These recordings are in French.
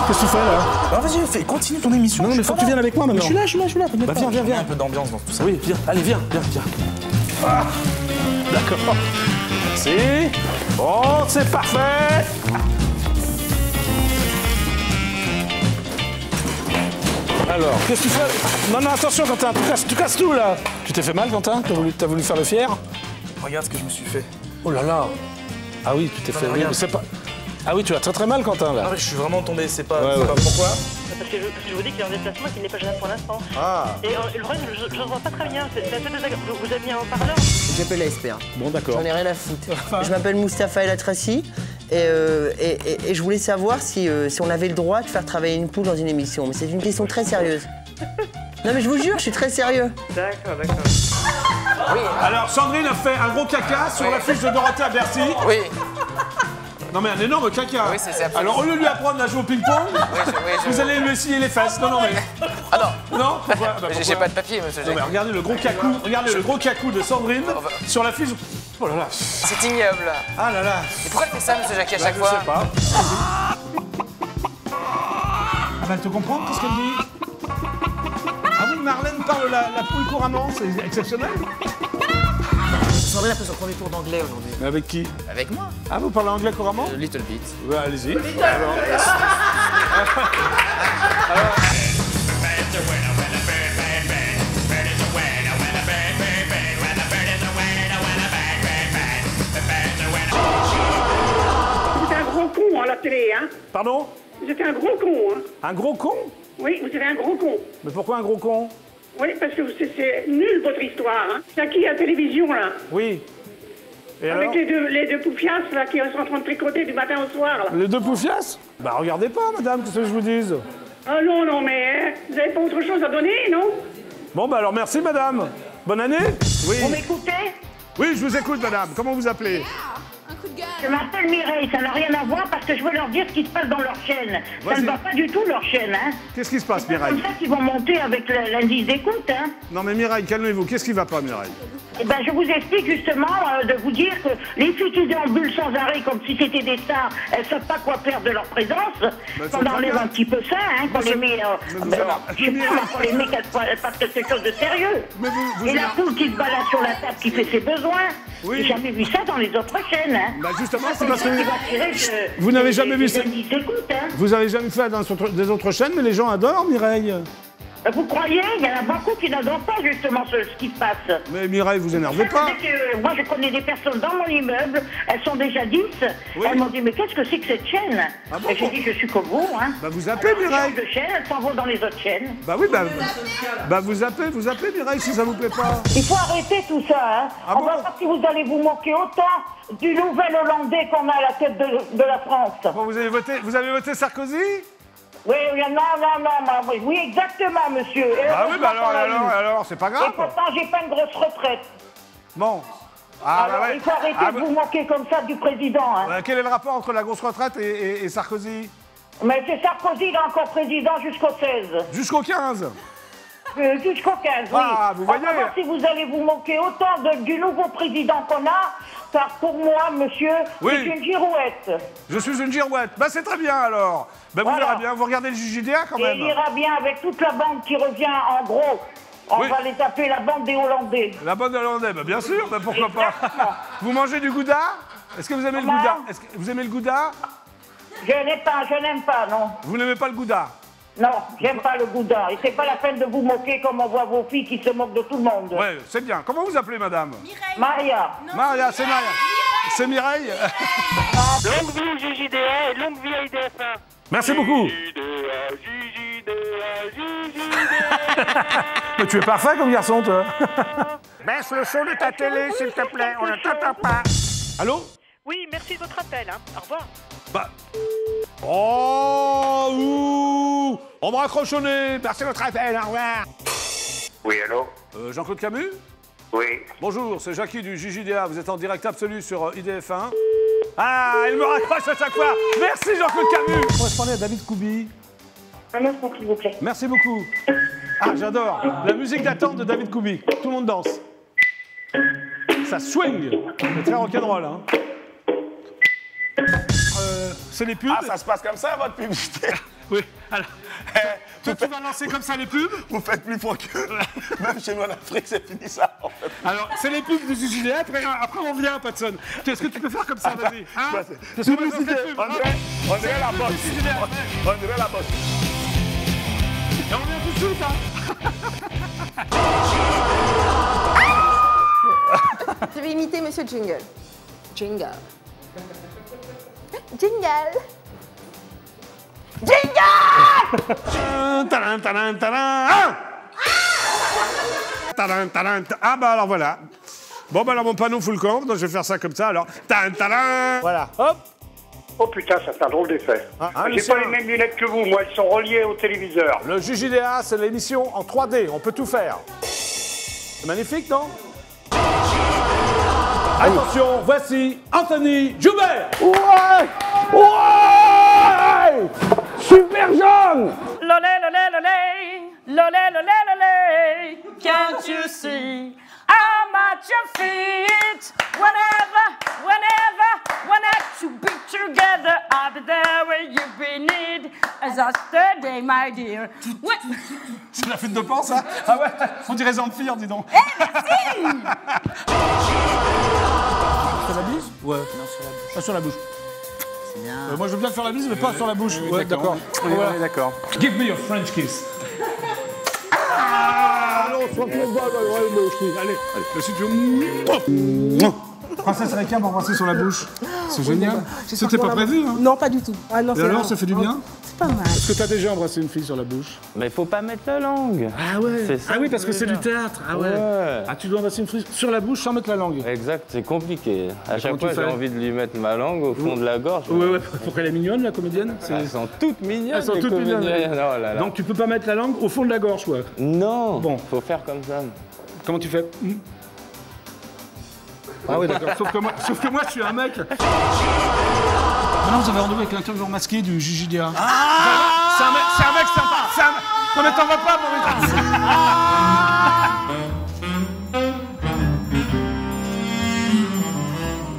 Qu'est-ce que tu fais là? Bah vas-y, continue ton émission. Non, mais faut que tu viennes avec moi maintenant. Je suis là. Bah viens. Un peu d'ambiance dans tout ça. Oui, viens. Allez, viens. Ah, d'accord. Si. Bon, c'est parfait. Alors, qu'est-ce que tu fais? Non, attention, Quentin, tu casses tout, là. Tu t'es fait mal, Quentin? T'as voulu faire le fier? Regarde ce que je me suis fait. Oh là là. Ah oui, tu t'es fait... regarde. mais c'est pas... Ah oui, tu as très mal, Quentin, là. Ah ouais, je suis vraiment tombé, c'est pas Ouais. pourquoi. Parce que je vous dis qu'il est en déplacement et qu'il n'est pas gênant pour l'instant. Ah. Et le problème, je ne vois pas très bien. C'est un peu désagréable. Vous avez mis un haut-parleur? J'appelle la SPA. Bon, d'accord. J'en ai rien à foutre. Je m'appelle Mustapha El Atrassi et je voulais savoir si on avait le droit de faire travailler une poule dans une émission. Mais c'est une question très sérieuse. Non mais je vous jure, je suis très sérieux. D'accord. Oui. Alors, Sandrine a fait un gros caca sur l'affiche de Dorothée à Bercy. Oui. Non, mais un énorme caca. Oui, c'est absolument. Alors, au lieu de lui apprendre à jouer au ping-pong, vous allez lui essuyer les fesses. Non, mais... Ah non. Non, pourquoi? J'ai pas de papier, monsieur Non, Jacques. mais regardez le gros cacou de Sandrine sur l'affiche. Oh là là. C'est ignoble. Ah là là. Et pourquoi elle fait ça, monsieur Jacques, à chaque Je fois? sais pas. Ah bah, elle te comprend? Qu'est-ce qu'elle dit? Ah oui, Marlène parle la pouille couramment, c'est exceptionnel. Sandrine a fait son premier tour d'anglais aujourd'hui. Mais avec qui? Avec moi. Ah, vous parlez anglais couramment? Little bit. Ouais, allez-y. Vous êtes un gros con à la télé, hein? Pardon? Vous êtes un gros con, hein? Un gros con? Oui, vous êtes un gros con. Mais pourquoi un gros con? Oui, parce que c'est nul votre histoire, hein? C'est à qui à la télévision, là? Oui. Et Avec alors? les deux poufiasses, là, qui sont en train de tricoter du matin au soir, là. Les deux poufiasses? Bah regardez pas, madame, qu'est-ce que je vous dise? Ah non, mais hein, vous avez pas autre chose à donner, non? Bon, bah alors merci, madame. Bonne année? Oui. Vous m'écoutez? Oui, je vous écoute, madame. Comment vous appelez? Je m'appelle Mireille, ça n'a rien à voir parce que je veux leur dire ce qui se passe dans leur chaîne. Ça Vas-y. ne va pas du tout, leur chaîne, hein? Qu'est-ce qui se passe, C'est Mireille? comme ça qu'ils vont monter avec l'indice d'écoute, hein? Non, mais Mireille, calmez-vous. Qu'est-ce qui va pas, Mireille? Eh ben, je vous explique justement de vous dire que les filles qui déambulent sans arrêt comme si c'était des stars, elles savent pas quoi faire de leur présence. c'est Qu'on très enlève bien. un petit peu ça, hein, qu'on les met... vous avez- je sais pas, qu'on les met qu'elles fassent quelque chose de sérieux. Mais vous Et la poule qui se balade sur la table, qui fait ses besoins, Oui. j'ai jamais vu ça dans les autres chaînes, hein. Bah justement, c'est C'est parce ça qui que va tirer vous n'avez jamais vu ça. Ils écoutent, hein. vous avez jamais fait dans des autres chaînes, mais les gens adorent, Mireille. Vous croyez? Il y en a beaucoup qui n'adorent pas justement ce qui se passe. Mais Mireille, vous énervez pas. C'est que, moi, je connais des personnes dans mon immeuble, elles sont déjà 10. Oui. Elles m'ont dit, mais qu'est-ce que c'est que cette chaîne? Ah bon? Et j'ai dit, je suis comme vous, hein. Bah vous appelez, Alors, elles Mireille. changent de chaîne, elles s'en vont dans les autres chaînes. Bah oui, bah vous appelez, Mireille, si ça vous plaît pas. Il faut arrêter tout ça, hein. Ah On bon? va voir si vous allez vous moquer autant du nouvel Hollandais qu'on a à la tête de la France. Bon, vous avez voté Sarkozy? Oui, non, oui, exactement, monsieur. Et Ah oui, bah heureusement qu'on l'a eu. alors, c'est pas Et grave. pourtant, j'ai pas une grosse retraite. Bon. Ah, Alors, bah ouais. il faut arrêter de vous moquer comme ça du président, hein. Quel est le rapport entre la grosse retraite et Sarkozy? Mais c'est Sarkozy, il est encore président jusqu'au 16. Jusqu'au 15. Jusqu'au 15, oui. Ah, vous voyez. On va voir si vous allez vous moquer autant du nouveau président qu'on a, car pour moi, monsieur, Oui. c'est une girouette. Je suis une girouette. Bah c'est très bien alors. Bah vous Voilà. verrez bien, vous regardez le JJDA quand Et même. il ira bien avec toute la bande qui revient en gros. On Oui. va les appeler la bande des Hollandais. La bonne hollandaise, bah bien sûr, bah pourquoi pas. Exactement. Vous mangez du gouda? Est-ce que vous aimez le Comment? gouda? Est-ce que vous aimez le gouda? Je n'aime pas, non. Vous n'aimez pas le gouda? Non, j'aime pas le gouda. Et c'est pas la peine de vous moquer comme on voit vos filles qui se moquent de tout le monde. Ouais, c'est bien. Comment vous appelez madame? Maria. Maria, c'est Maria. C'est Mireille. Longue vie au JJDA et longue vie à IDF1. Merci beaucoup. Mais tu es parfait comme garçon, toi. Baisse le son de ta télé, s'il te plaît, on ne t'entend pas. Allô? Oui, merci de votre appel, hein. Au revoir. Bah. Oh, ouh, on m'a raccrochonné. Merci de votre appel, au revoir. Oui, allô? Jean-Claude Camus? Oui. Bonjour, c'est Jackie du JJDA. Vous êtes en direct absolu sur IDF1. Ah, il me raccroche à chaque fois. Merci Jean-Claude Camus. On va se parler à David Koubi. Un instant, s'il vous plaît. Merci beaucoup. Ah, j'adore. La musique d'attente de David Koubi. Tout le monde danse. Ça swing. C'est très rock'n'roll, hein. C'est les pubs. Ah, ça se passe comme ça, votre publicité? Oui, alors. Toi, tu vas lancer comme ça les pubs. Vous faites plus fort que... Même chez nous en Afrique, c'est fini ça, en fait. Alors, c'est les pubs du JGDA, après on revient, Patson. Est-ce que tu peux faire comme ça, vas-y, hein? Publicité, on dirait la bosse. On dirait la bosse. Et on revient tout de suite, hein. Je vais imiter Monsieur Jingle. Jingle. Jingle. Jingle! Tadam, tadam, tadam. Tadam, tadam, ta- Ah bah alors voilà. Bon bah alors mon panneau full camp, donc je vais faire ça comme ça alors. Tadam, tadam. Voilà, hop. Oh putain, ça fait un drôle d'effet. J'ai Lucien. pas les mêmes lunettes que vous, moi, elles sont reliées au téléviseur. Le JJDA, c'est l'émission en 3D, on peut tout faire. C'est magnifique, non? Attention, voici Anthony Joubert. Ouais! Super Jean. Lolé, lolé, lolé, lolé, lolé, lolé. Can't you see I'm at your feet? Whenever to be together, I'll be there where you be need. As yesterday, my dear. Ouais. C'est la fête de pan, ça? Ah ouais, on dirait Zamfir, dis donc. Sur la bise? Ouais. Non, sur la bouche. Pas sur la bouche. C'est bien. Moi, je veux bien te faire la bise, mais pas sur la bouche. Ouais, d'accord. Voilà, d'accord. Give me your French kiss. Allons, sois plus bas, allez, si tu veux. Princesse Reka m'embrasser sur la bouche. C'est génial. C'était pas prévu, hein? Non, pas du tout. Ah, non, Et alors, ça fait du bien? C'est pas mal. Est-ce que t'as déjà embrassé une fille sur la bouche? Mais faut pas mettre la langue. Ah ouais. C'est ça, Ah oui, parce que c'est du théâtre. Ah ouais. Ouais. Ah, tu dois embrasser une fille sur la bouche sans mettre la langue. Exact, c'est compliqué. À comment chaque tu fois, j'ai fais? envie de lui mettre ma langue au fond de la gorge. Ouais, pour qu'elle est mignonne, la comédienne. Elles sont toutes mignonnes. Elles sont les toutes mignonnes. comédiennes. Oh là là. Donc tu peux pas mettre la langue au fond de la gorge, quoi. Non. Bon. Faut faire comme ça. Comment tu fais? Ah oui, d'accord. Sauf que moi, je suis un mec. Maintenant, vous avez rendez-vous avec l'intervieweur masqué du JJDA. Ah, c'est un mec sympa. Non mais t'en vas pas,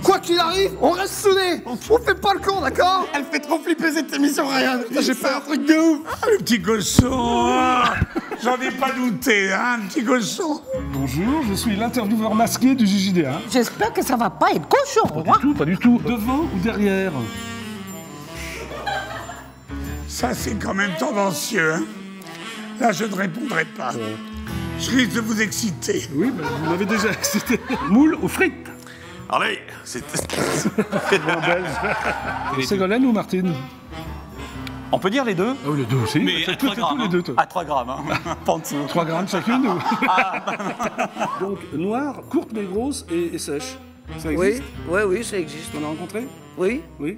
Quoi qu'il arrive, on reste soudés. On fait pas le con, d'accord? Elle fait trop flipper cette émission, Ryan. J'ai fait un truc de ouf. Ah, le petit cochon. J'en ai pas douté, hein, le petit cochon. Bonjour, je suis l'intervieweur masqué du JJDA. J'espère que ça va pas être cochon, moi. Pas du tout. Devant ou derrière? Ça, c'est quand même tendancieux, hein. Là, je ne répondrai pas. Je risque de vous exciter. Oui, mais vous m'avez déjà excité. Moule aux frites. Allez, c'est bon belge. Ségolène ou Martine? On peut dire les deux? Ah oui, les deux aussi. Mais à 3 grammes, les deux, toi. À 3 grammes, hein. Pas en dessous. 3 grammes chacune ou... Donc, noire, courte mais grosse et sèche. Ça existe? Oui, ça existe. On a rencontré? Oui. Oui.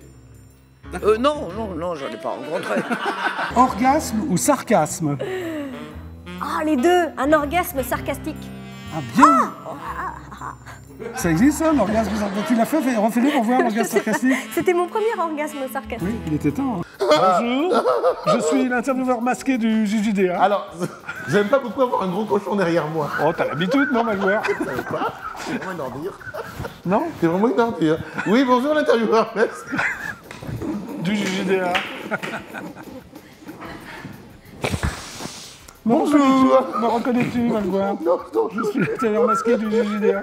Non, j'en ai pas rencontré. Orgasme ou sarcasme? Ah, les deux. Un orgasme sarcastique. Ah, bien. Ça existe, ça, l'orgasme sarcastique? Tu l'as fait? Refais-le pour voir l'orgasme sarcastique. C'était mon premier orgasme sarcastique. Oui, il était temps. Hein. Bonjour, je suis l'intervieweur masqué du JJDA. Alors, j'aime pas beaucoup avoir un gros cochon derrière moi. Oh, t'as l'habitude, non, Magloire? C'est vraiment une ordure. Non? C'est vraiment une ordure. Oui, bonjour l'intervieweur. Du JJDA. Bonjour. Me reconnais-tu, Magloire? Non, Je suis l'intervieweur masqué du JJDA.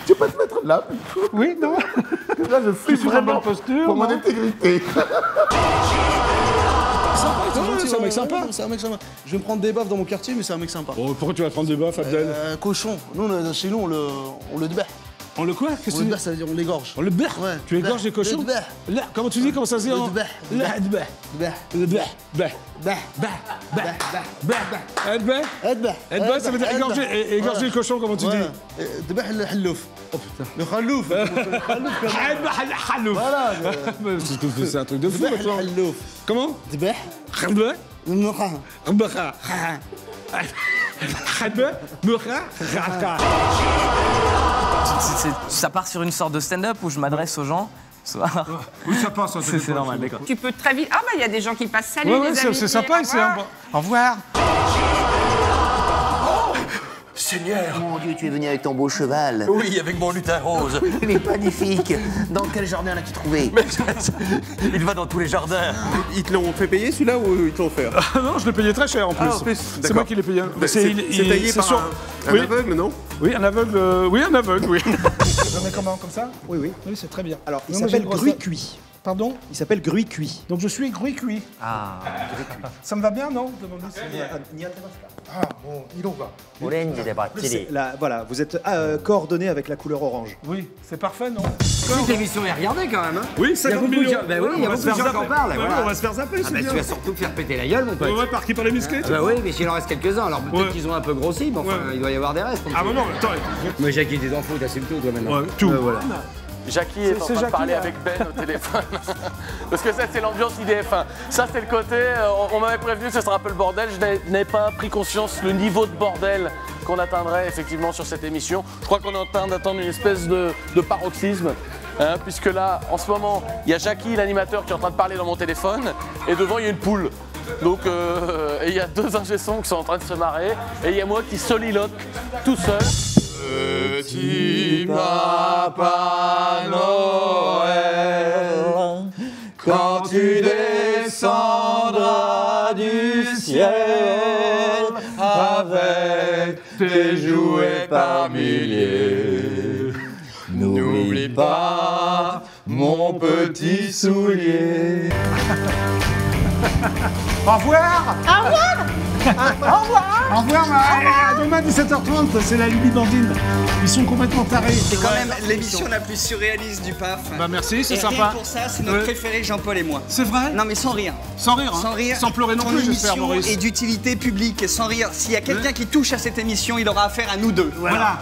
Tu peux pas te mettre là? Oui, non? Là, je flippe suis en vraiment bonne posture, pour mon non? intégrité. C'est un mec sympa. C'est un mec sympa. Je vais me prendre des baffes dans mon quartier, mais c'est un mec sympa. Oh, pourquoi tu vas prendre des baffes, Abdel? Cochon. Nous, chez nous, on le débat. On le quoi? Qu'est-ce On que le tu débat, dis? ça veut dire on l'égorge. On le beurre? Ouais. Tu égorges les cochons? Le débat. Là, comment tu dis? Comment ça se dit? Le en- débat. Le débat. Le débat. Bah. Edba, ça veut dire égorger le cochon, comment tu dis? débat le hallouf. Oh putain. Le hallouf. Hallouf. Voilà. C'est un truc de fou, Débat maintenant. le hallouf. Comment? Débat. Hallouf. Ça part sur une sorte de stand-up où je m'adresse aux gens. Oui, ça passe. C'est normal, d'accord. Tu peux très vite. Ah, bah, il y a des gens qui passent. Salut, Ouais, les c'est amitiés, sympa, au c'est revoir. un... Au revoir. Seigneur! Mon Dieu, tu es venu avec ton beau cheval. Oui, avec mon lutin rose. Il est magnifique. Dans quel jardin l'as-tu trouvé? Mais il va dans tous les jardins. Ils te l'ont fait payer celui-là ou ils te l'ont offert? Non, je l'ai payé très cher en plus. Ah, en plus, c'est d'accord. moi qui l'ai payé. C'est taillé par un aveugle, non? Oui, un aveugle, oui. J'en ai comment, comme ça? Oui, oui. Oui, c'est très bien. Alors, il s'appelle Gruy Cuit. Pardon? Il s'appelle Gruy Cuit. Donc je suis Gruy Cuit. Ah, ça me va bien, non? Demandez si... Ah, bon, il en va. Voilà, vous êtes coordonné avec la couleur orange. Oui, c'est parfait, non? Cette émission est regardée quand même, hein? Oui, 50 millions. Ben oui, il y a beaucoup de gens qui en parlent. Voilà. On va se faire zapper, c'est bien. Tu vas surtout faire péter la gueule, mon pote. Ouais, par qui? Par les musclés? Bah oui, mais s'il en reste quelques-uns, alors peut-être qu'ils ont un peu grossi, mais enfin, il doit y avoir des restes. Ah bah non, attends. Mais Jackie, t'es en fou, t'assumes tout, toi, maintenant. Ouais, tout. Voilà. Jackie est en train de parler avec Ben au téléphone. Parce que ça, c'est l'ambiance IDF1. Ça, c'est le côté, on m'avait prévenu que ce sera un peu le bordel. Je n'avais pas pris conscience le niveau de bordel qu'on atteindrait effectivement sur cette émission. Je crois qu'on est en train d'attendre une espèce de paroxysme. Hein, puisque là, en ce moment, il y a Jackie, l'animateur, qui est en train de parler dans mon téléphone. Et devant, il y a une poule. Donc, et il y a deux ingé-sons qui sont en train de se marrer. Et il y a moi qui soliloque tout seul. Petit Papa Noël, quand tu descendras du ciel avec tes jouets par milliers, n'oublie pas mon petit soulier. Au revoir! Au revoir! Au revoir! Au revoir! À demain 17h30, c'est la Libidandine. Ils sont complètement tarés. C'est quand même l'émission la plus surréaliste du PAF. Bah merci, c'est et sympa. Rien pour ça, c'est notre préféré, Jean-Paul et moi. C'est vrai? Non mais sans rire. Sans rire, hein. Sans rire. Sans pleurer non plus, j'espère, Maurice. Et d'utilité publique, sans rire. S'il y a quelqu'un qui touche à cette émission, il aura affaire à nous deux. Voilà.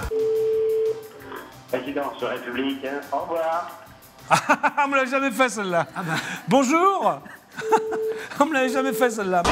Présidence républicaine, au revoir. On me l'a jamais fait celle-là. Bonjour. On me l'avait jamais fait celle-là.